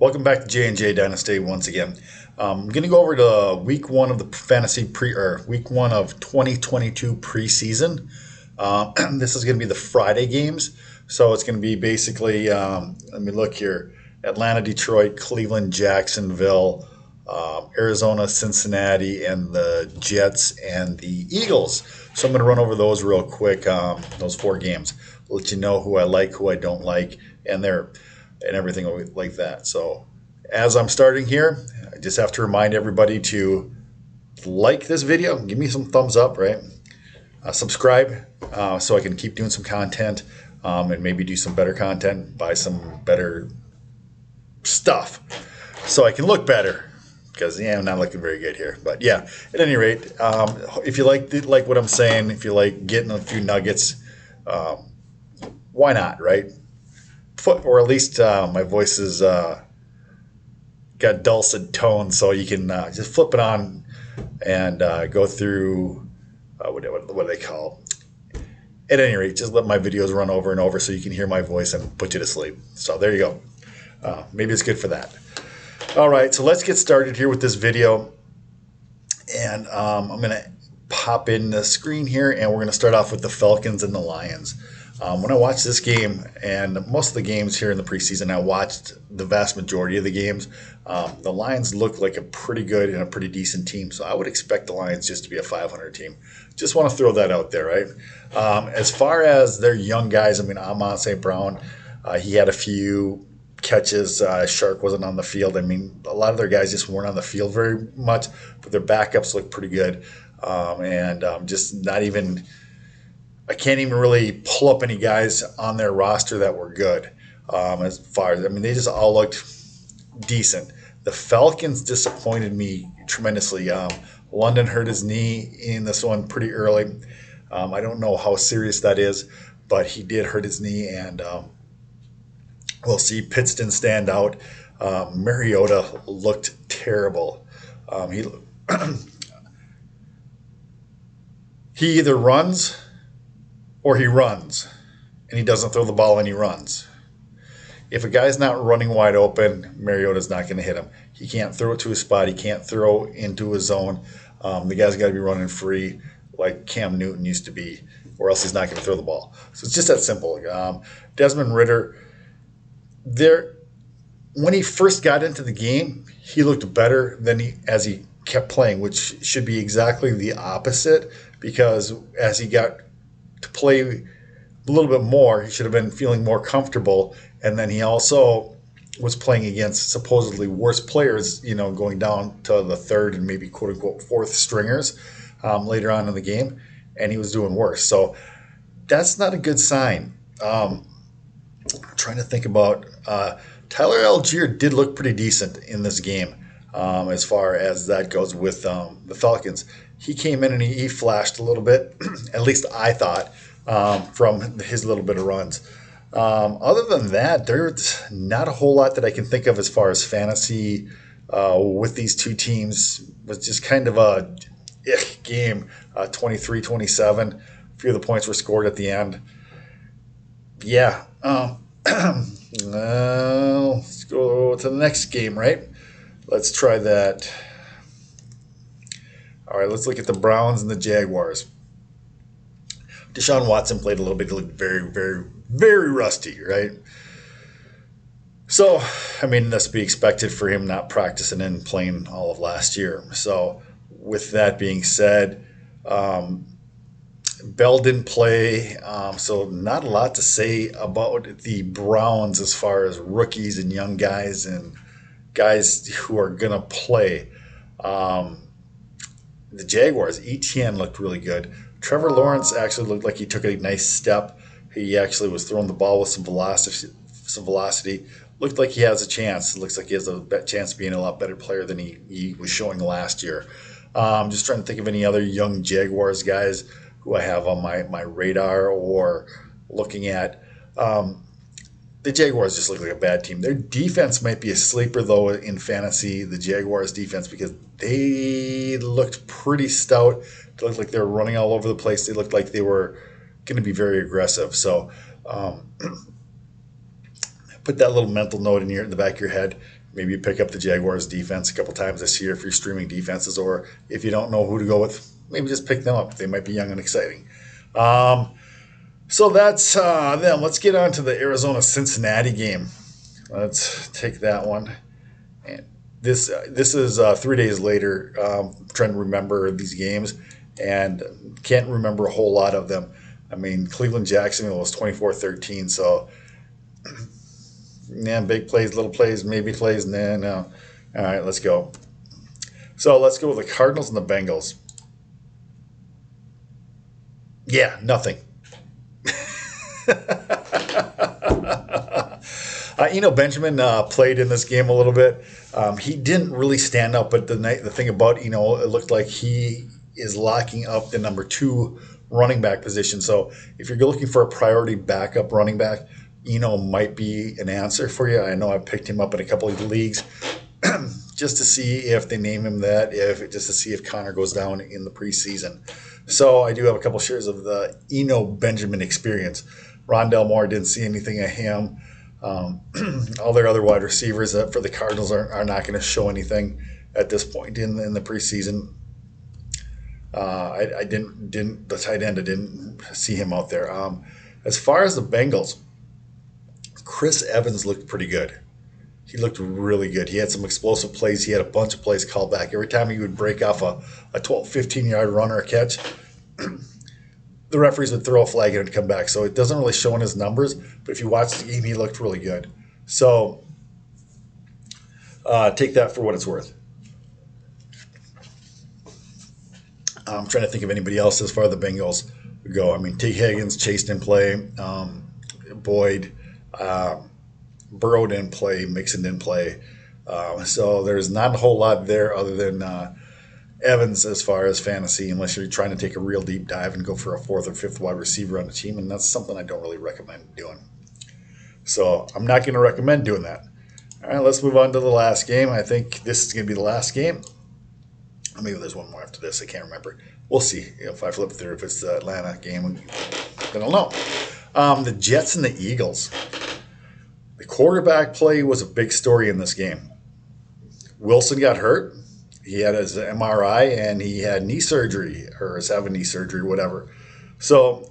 Welcome back to J&J Dynasty once again. I'm going to go over to week one of the week one of 2022 preseason. This is going to be the Friday games. So it's going to be basically, let me look here, Atlanta, Detroit, Cleveland, Jacksonville, Arizona, Cincinnati, and the Jets and the Eagles. So I'm going to run over those real quick, those four games. Let you know who I like, who I don't like, and everything like that. So as I'm starting here, I just have to remind everybody to like this video, give me some thumbs up, right? Subscribe so I can keep doing some content and maybe do some better content, buy some better stuff so I can look better. Because I'm not looking very good here, but yeah. At any rate, if you like what I'm saying, if you like getting a few nuggets, why not, right? Or at least my voice is got dulcet tones, so you can just flip it on and go through what do they call? At any rate, just let my videos run over and over so you can hear my voice and put you to sleep. So there you go. Maybe it's good for that. All right, so let's get started here with this video, and I'm going to pop in the screen here, and we're going to start off with the Falcons and the Lions. When I watched this game, and most of the games here in the preseason, I watched the vast majority of the games. The Lions look like a pretty good and a pretty decent team, so I would expect the Lions just to be a 500 team. Just want to throw that out there, right? As far as their young guys, I mean, Amon St. Brown, he had a few catches. Shark wasn't on the field. I mean, a lot of their guys just weren't on the field very much, but their backups look pretty good. Just not even... I can't even really pull up any guys on their roster that were good. As far as, I mean, they just all looked decent. The Falcons disappointed me tremendously. London hurt his knee in this one pretty early. I don't know how serious that is, but he did hurt his knee, and we'll see. Pitts didn't stand out. Mariota looked terrible. He he either runs or he runs, and he doesn't throw the ball when he runs. If a guy's not running wide open, Mariota's not going to hit him. He can't throw it to his spot. He can't throw into his zone. The guy's got to be running free like Cam Newton used to be, or else he's not going to throw the ball. So it's just that simple. Desmond Ridder, when he first got into the game, he looked better as he kept playing, which should be exactly the opposite, because as he got to play a little bit more, he should have been feeling more comfortable. And then he also was playing against supposedly worse players, going down to the third and maybe quote unquote fourth stringers later on in the game, and he was doing worse. So that's not a good sign. I'm trying to think about Tyler Algier did look pretty decent in this game as far as that goes with the Falcons. He came in and he flashed a little bit, at least I thought, from his little bit of runs. Other than that, there's not a whole lot that I can think of as far as fantasy with these two teams. It was just kind of a game, 23-27. A few of the points were scored at the end. Yeah. Let's go to the next game, right? Let's try that. All right, let's look at the Browns and the Jaguars. Deshaun Watson played a little bit. He looked very, very, very rusty, right? So, I mean, that's to be expected for him not practicing and playing all of last year. So, with that being said, Bell didn't play, so not a lot to say about the Browns as far as rookies and young guys and guys who are going to play. The Jaguars, ETN looked really good. Trevor Lawrence actually looked like he took a nice step. He actually was throwing the ball with some velocity. Looked like he has a chance. It looks like he has a chance of being a lot better player than he was showing last year. Just trying to think of any other young Jaguars guys who I have on my radar or looking at. The Jaguars just look like a bad team. Their defense might be a sleeper, though, in fantasy, the Jaguars' defense, because they looked pretty stout. They looked like they were running all over the place. They looked like they were going to be very aggressive. So put that little mental note in the back of your head. Maybe you pick up the Jaguars defense a couple times this year if you're streaming defenses, or if you don't know who to go with, maybe just pick them up. They might be young and exciting. So that's them. Let's get on to the Arizona-Cincinnati game. Let's take that one. And this is 3 days later. Trying to remember these games and can't remember a whole lot of them. I mean, Cleveland-Jacksonville was 24-13, so yeah, big plays, little plays, maybe plays, no. All right, let's go. So let's go with the Cardinals and the Bengals. Yeah, nothing. Benjamin played in this game a little bit. He didn't really stand out, but the thing about it looked like he is locking up the number 2 running back position. So if you're looking for a priority backup running back, might be an answer for you. I know I picked him up in a couple of leagues just to see if they name him that, just to see if Connor goes down in the preseason. So I do have a couple shares of the Benjamin experience. Rondell Moore, didn't see anything of him. All their other wide receivers for the Cardinals are not going to show anything at this point in the preseason. I didn't the tight end, I didn't see him out there. As far as the Bengals, Chris Evans looked pretty good. He looked really good. He had some explosive plays. He had a bunch of plays called back. Every time he would break off a 12, 15-yard run or a catch, the referees would throw a flag and it would come back. So it doesn't really show in his numbers, but if you watch the game, he looked really good. So take that for what it's worth. I'm trying to think of anybody else as far as the Bengals go. I mean, T. Higgins, Chase didn't play. Boyd, Burrow didn't play. Mixon didn't play. So there's not a whole lot there other than Evans as far as fantasy, unless you're trying to take a real deep dive and go for a 4th or 5th wide receiver on the team, and that's something I don't really recommend doing. So I'm not going to recommend doing that. All right, let's move on to the last game. I think this is going to be the last game. Maybe there's one more after this. I can't remember. We'll see. If I flip through, if it's the Atlanta game, then I'll know. The Jets and the Eagles. The quarterback play was a big story in this game. Wilson got hurt. He had his MRI and he had knee surgery, or is having knee surgery, whatever. So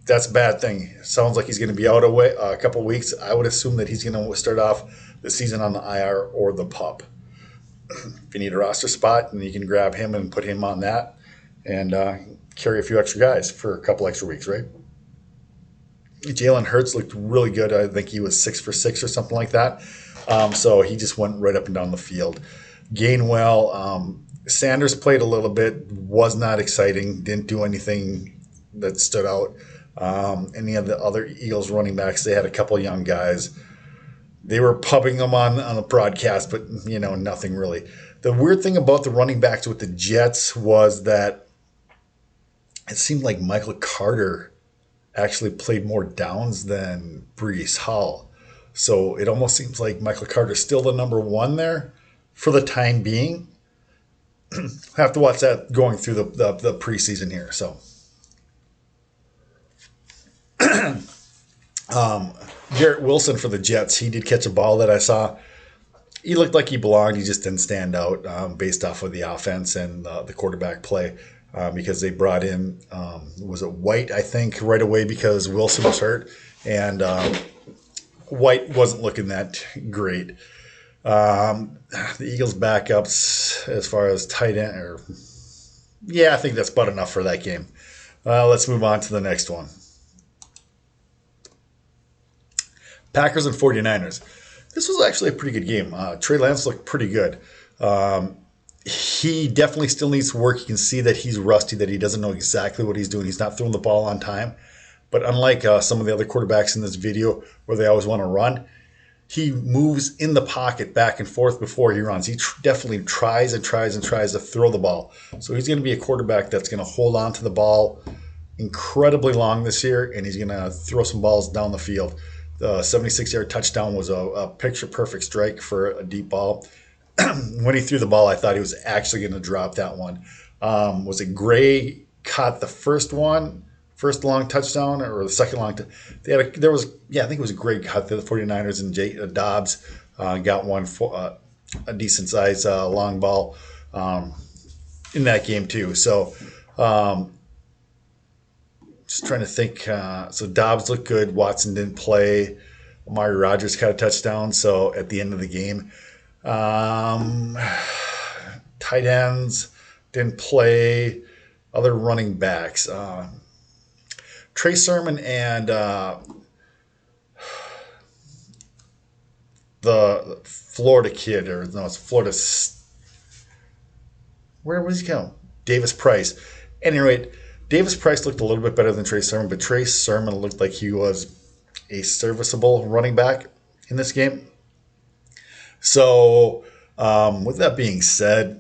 that's a bad thing. Sounds like he's going to be out a couple weeks. I would assume that he's going to start off the season on the IR or the PUP. If you need a roster spot, then you can grab him and put him on that and carry a few extra guys for a couple extra weeks, right? Jalen Hurts looked really good. I think he was 6 for 6 or something like that. So he just went right up and down the field. Gainwell, Sanders played a little bit, was not exciting, didn't do anything that stood out. Any of the other Eagles running backs, they had a couple of young guys. They were pubbing them on the broadcast, but, nothing really. The weird thing about the running backs with the Jets was that it seemed like Michael Carter actually played more downs than Breece Hall. So it almost seems like Michael Carter's still the number 1 there for the time being. Have to watch that going through the preseason here. So Garrett Wilson for the Jets, he did catch a ball that I saw. He looked like he belonged. He just didn't stand out based off of the offense and the quarterback play because they brought in, was it White, I think, right away because Wilson was hurt. And White wasn't looking that great. The Eagles backups as far as tight end, I think that's about enough for that game. Let's move on to the next one. Packers and 49ers. This was actually a pretty good game. Trey Lance looked pretty good. He definitely still needs to work. You can see that he's rusty, that he doesn't know exactly what he's doing. He's not throwing the ball on time. But unlike some of the other quarterbacks in this video where they always want to run, he moves in the pocket back and forth before he runs. He definitely tries and tries and tries to throw the ball. So he's going to be a quarterback that's going to hold on to the ball incredibly long this year, and he's going to throw some balls down the field. The 76-yard touchdown was a picture-perfect strike for a deep ball. When he threw the ball, I thought he was actually going to drop that one. Was it Gray caught the first one first long touchdown or the second long. They had there was I think it was a great cut. The 49ers and Dobbs got one for a decent size long ball in that game too. So just trying to think. So Dobbs looked good. Watson didn't play. Amari Rodgers caught a touchdown. So at the end of the game, tight ends didn't play. Other running backs, Trey Sermon and the Florida kid, or no, it's Florida. Where was he going? Davis Price. At any rate, Davis Price looked a little bit better than Trey Sermon, but Trey Sermon looked like he was a serviceable running back in this game. So, with that being said,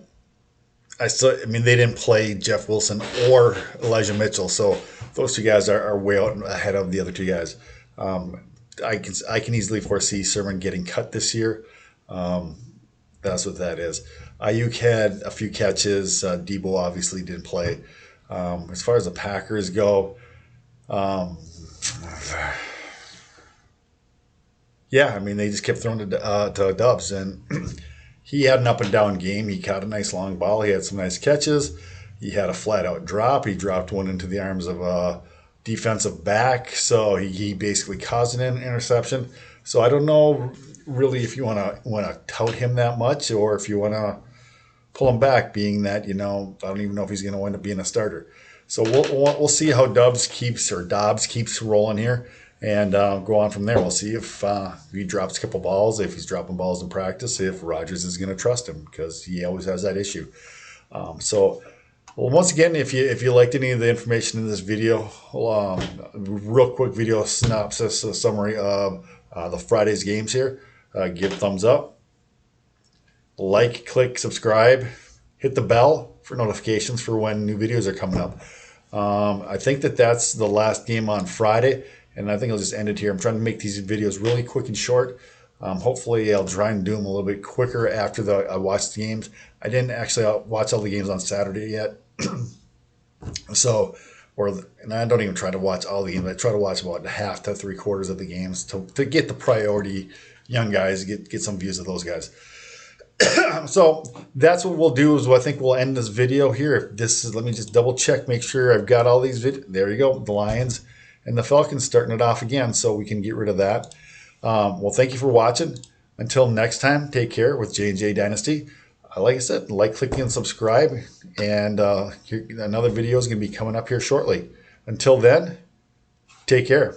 I mean, they didn't play Jeff Wilson or Elijah Mitchell, so those two guys are way out ahead of the other two guys. I can easily foresee Sermon getting cut this year. That's what that is. Ayuk had a few catches. Debo obviously didn't play. As far as the Packers go, yeah, I mean, they just kept throwing to Dobbs, and he had an up and down game. He caught a nice long ball. He had some nice catches. He had a flat out drop. He dropped one into the arms of a defensive back. So he basically caused an interception. So I don't know really if you want to tout him that much, or if you want to pull him back, being that, I don't even know if he's going to end up being a starter. So we'll see how Dobbs keeps rolling here, and go on from there. We'll see if he drops a couple balls, if he's dropping balls in practice, if Rodgers is going to trust him, because he always has that issue. Well, once again, if you liked any of the information in this video, real quick video synopsis, a summary of the Friday's games here, give thumbs up, like, click, subscribe, hit the bell for notifications for when new videos are coming up. I think that's the last game on Friday, and I think I'll just end it here. I'm trying to make these videos really quick and short. Hopefully, I'll try and do them a little bit quicker after I watch the games. I didn't actually watch all the games on Saturday yet. And I don't even try to watch all the games. I try to watch about half to 3/4 of the games to get the priority young guys, get some views of those guys. So that's what we'll do. Is I think we'll end this video here. Let me just double check, make sure I've got all these videos. There you go. The Lions and the Falcons starting it off again, so we can get rid of that. Well, thank you for watching. Until next time, take care with J&J Dynasty. Like I said, like, click, and subscribe. And another video is going to be coming up here shortly. Until then, take care.